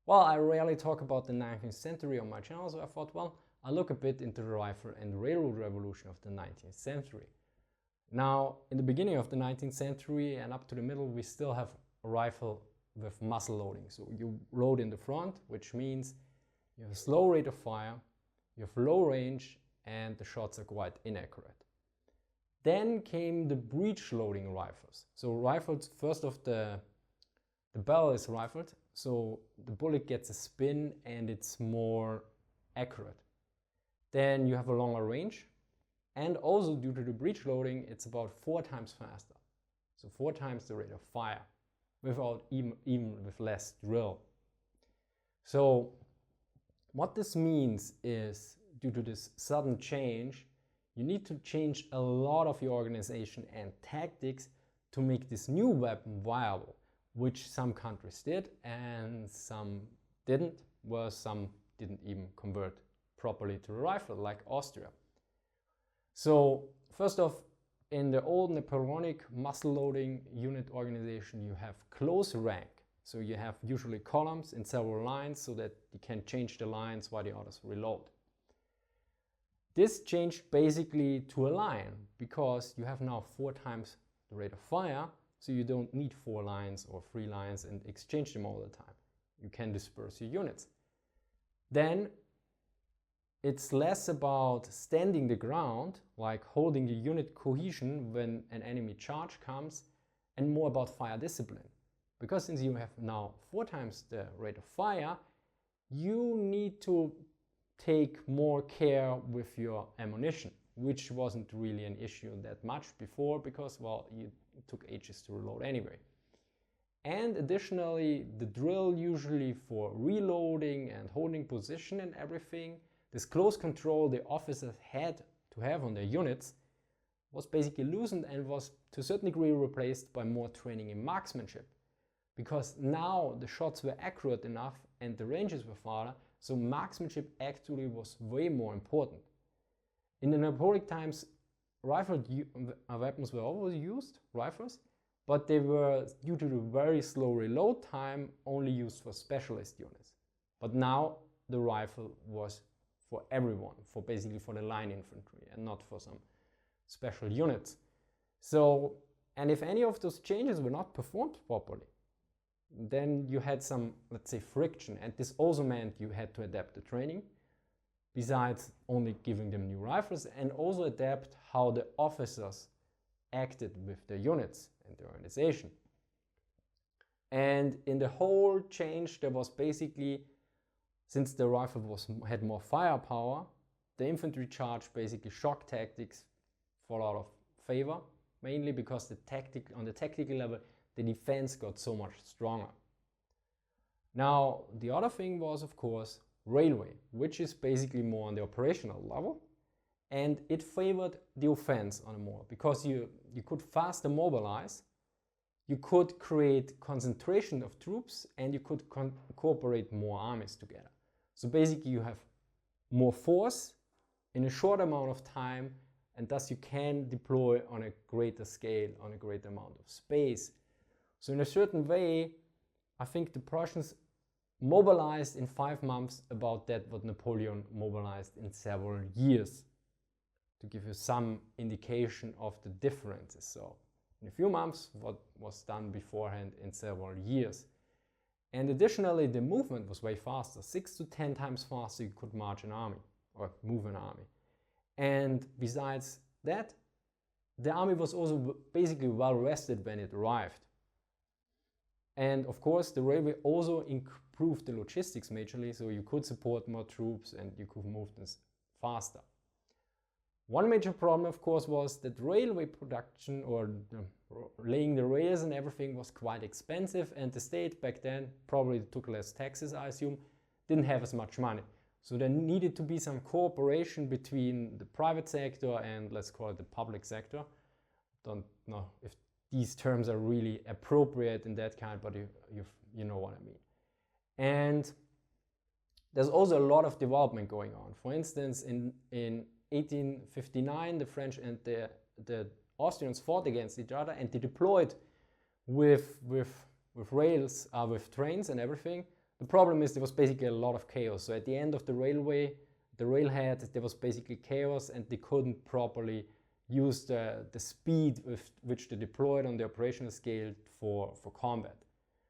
Well, I rarely talk about the 19th century on my channel, so I thought, well, I'll look a bit into the rifle and railroad revolution of the 19th century. Now, in the beginning of the 19th century and up to the middle, we still have a rifle with muzzle loading. So you load in the front, which means you have a slow rate of fire, you have low range, and the shots are quite inaccurate. Then came the breech-loading rifles. So rifles, first of the barrel is rifled, so the bullet gets a spin and it's more accurate. Then you have a longer range, and also due to the breech loading, it's about 4 times faster. So 4 times the rate of fire, without even with less drill. So what this means is, due to this sudden change, you need to change a lot of your organization and tactics to make this new weapon viable, which some countries did and some didn't, where some didn't even convert properly to a rifle, like Austria. So first off, in the old Napoleonic muzzle loading unit organization, you have close rank. So you have usually columns in several lines so that you can change the lines while the others reload. This changed basically to a line because you have now 4 times the rate of fire, so you don't need 4 lines or 3 lines and exchange them all the time. You can disperse your units. Then it's less about standing the ground, like holding the unit cohesion when an enemy charge comes, and more about fire discipline. Because since you have now 4 times the rate of fire, you need to take more care with your ammunition, which wasn't really an issue that much before because, well, it took ages to reload anyway. And additionally, the drill usually for reloading and holding position and everything, this close control the officers had to have on their units was basically loosened and was to a certain degree replaced by more training in marksmanship. Because now the shots were accurate enough and the ranges were farther, so marksmanship actually was way more important. In the Napoleonic times, rifled weapons were always used, rifles, but they were, due to the very slow reload time, only used for specialist units. But now the rifle was for everyone, basically for the line infantry and not for some special units. So, and if any of those changes were not performed properly, then you had some, let's say, friction, and this also meant you had to adapt the training, besides only giving them new rifles, and also adapt how the officers acted with their units and the organization. And in the whole change, there was basically, since the rifle had more firepower, the infantry charge, basically shock tactics, fall out of favor, mainly because on the tactical level, the defense got so much stronger. Now, the other thing was, of course, railway, which is basically more on the operational level, and it favored the offense on a more, because you could faster mobilize, you could create concentration of troops, and you could cooperate more armies together. So basically you have more force in a short amount of time, and thus you can deploy on a greater scale, on a greater amount of space. So in a certain way, I think the Prussians mobilized in 5 months about that what Napoleon mobilized in several years, to give you some indication of the differences. So in a few months, what was done beforehand in several years. And additionally, the movement was way faster, 6 to 10 times faster you could march an army or move an army. And besides that, the army was also basically well rested when it arrived. And of course, the railway also improved the logistics majorly, so you could support more troops and you could move them faster. One major problem, of course, was that railway production, or laying the rails and everything, was quite expensive, and the state back then probably took less taxes, I assume, didn't have as much money. So there needed to be some cooperation between the private sector and, let's call it, the public sector. Don't know if these terms are really appropriate in that kind, but you know what I mean. And there's also a lot of development going on. For instance, in 1859, the French and the Austrians fought against each other, and they deployed with rails, with trains and everything, the problem is there was basically a lot of chaos. So at the end of the railway, the railhead, there was basically chaos, and they couldn't properly use the speed with which they deployed on the operational scale for combat.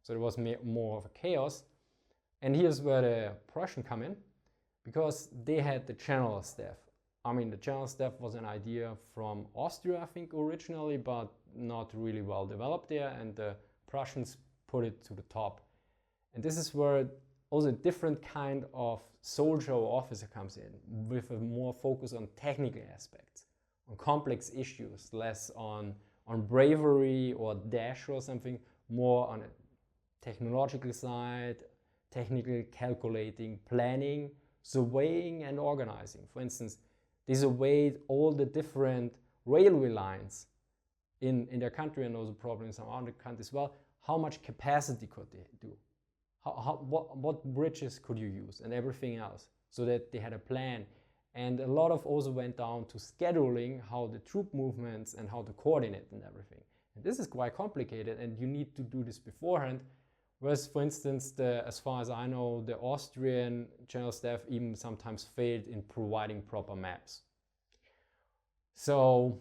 So there was more of a chaos. And here's where the Prussians come in, because they had the general staff. I mean, the general staff was an idea from Austria, I think, originally, but not really well developed there, and the Prussians put it to the top. And this is where also a different kind of soldier or officer comes in, with a more focus on technical aspects, on complex issues, less on bravery or dash or something, more on a technological side, technical calculating, planning, surveying and organizing. For instance, they surveyed all the different railway lines in their country, and also probably in some other countries as well. How much capacity could they do? What bridges could you use, and everything else, so that they had a plan. And a lot of also went down to scheduling, how the troop movements and how to coordinate and everything. And this is quite complicated, and you need to do this beforehand. Whereas, for instance, as far as I know, the Austrian general staff even sometimes failed in providing proper maps. So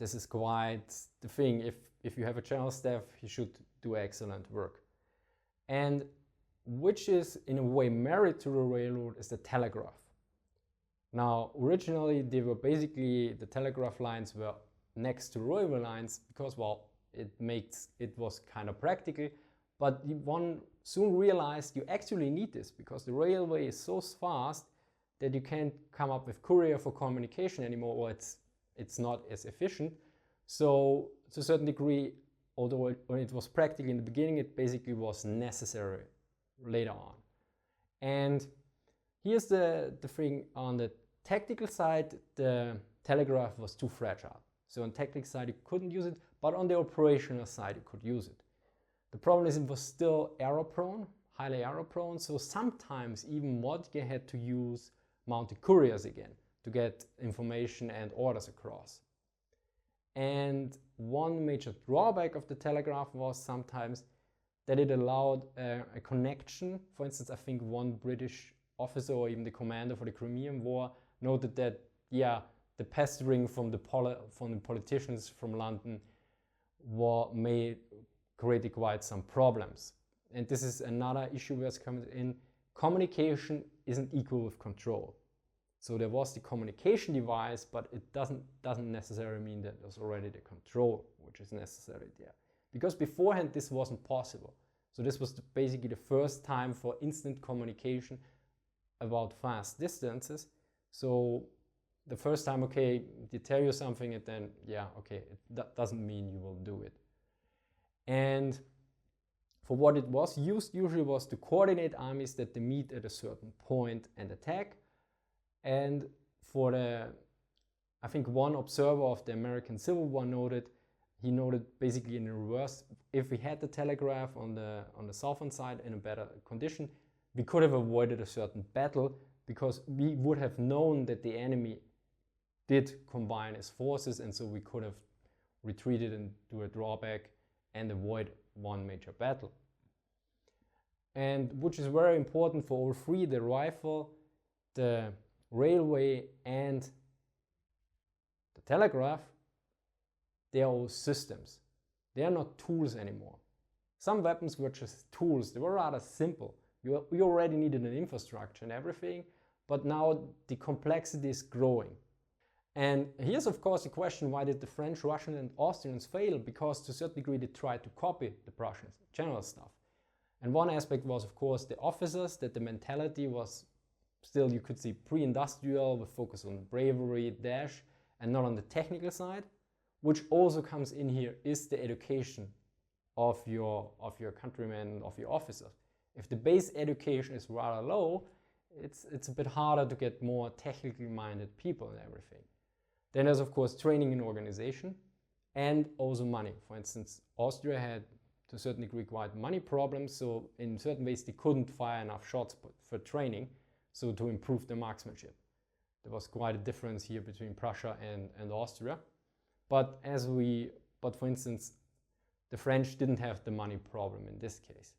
this is quite the thing. If you have a general staff, he should do excellent work. And which is in a way married to the railroad is the telegraph. Now, originally they were basically, the telegraph lines were next to railway lines because, well, it was kind of practical. But one soon realized you actually need this, because the railway is so fast that you can't come up with courier for communication anymore, or it's not as efficient. So to a certain degree, although when it was practical in the beginning, it basically was necessary later on. And here's the thing: on the tactical side, the telegraph was too fragile. So on the tactical side, you couldn't use it, but on the operational side, you could use it. The problem is it was still error-prone, highly error-prone, so sometimes even Moltke had to use mounted couriers again to get information and orders across. And one major drawback of the telegraph was sometimes that it allowed a connection. For instance, I think one British officer, or even the commander for the Crimean War, noted that, yeah, the pestering from the politicians from London created quite some problems. And this is another issue where it comes in. Communication isn't equal with control. So there was the communication device, but it doesn't necessarily mean that there's already the control which is necessary there. Because beforehand this wasn't possible. So this was basically the first time for instant communication about fast distances. So the first time, okay, they tell you something, and then, yeah, okay, that doesn't mean you will do it. And for what it was used usually was to coordinate armies that they meet at a certain point and attack. And for I think one observer of the American Civil War noted basically in reverse, if we had the telegraph on the southern side in a better condition, we could have avoided a certain battle, because we would have known that the enemy did combine his forces, and so we could have retreated and do a drawback and avoid one major battle. And which is very important for all three: the rifle, the railway and the telegraph. They are all systems. They are not tools anymore. Some weapons were just tools. They were rather simple. We already needed an infrastructure and everything, but now the complexity is growing. And here's of course the question: why did the French, Russians and Austrians fail? Because to a certain degree they tried to copy the Prussians, general stuff. And one aspect was of course the officers, that the mentality was still, you could see, pre-industrial, with focus on bravery, dash, and not on the technical side. Which also comes in here is the education of your countrymen, of your officers. If the base education is rather low, it's a bit harder to get more technically minded people and everything. Then there's of course training and organization, and also money. For instance, Austria had to a certain degree quite money problems, so in certain ways they couldn't fire enough shots for training, so to improve their marksmanship. There was quite a difference here between Prussia and Austria. But for instance, the French didn't have the money problem in this case.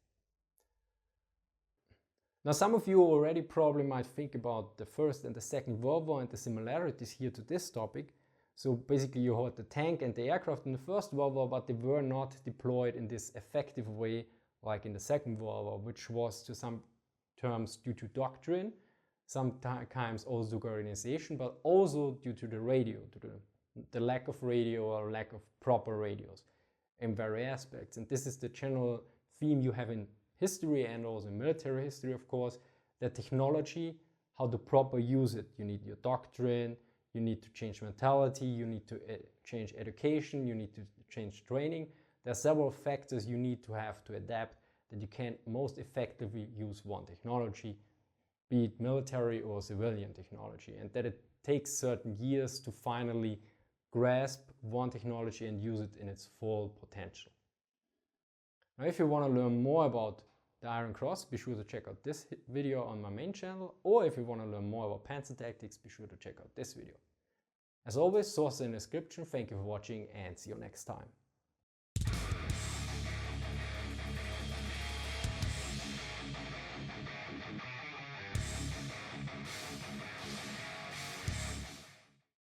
Now some of you already probably might think about the First and the Second World War and the similarities here to this topic. So basically you had the tank and the aircraft in the First World War, but they were not deployed in this effective way like in the Second World War, which was to some terms due to doctrine, sometimes also organization, but also due to the radio, to the lack of radio or lack of proper radios in various aspects. And this is the general theme you have in history and also in military history, of course, that technology, how to proper use it. You need your doctrine, you need to change mentality, you need to change education, you need to change training. There are several factors you need to have to adapt that you can most effectively use one technology, be it military or civilian technology, and that it takes certain years to finally grasp one technology and use it in its full potential. Now, if you want to learn more about the Iron Cross, be sure to check out this video on my main channel, or if you want to learn more about panzer tactics, be sure to check out this video. As always, sources in the description. Thank you for watching and see you next time.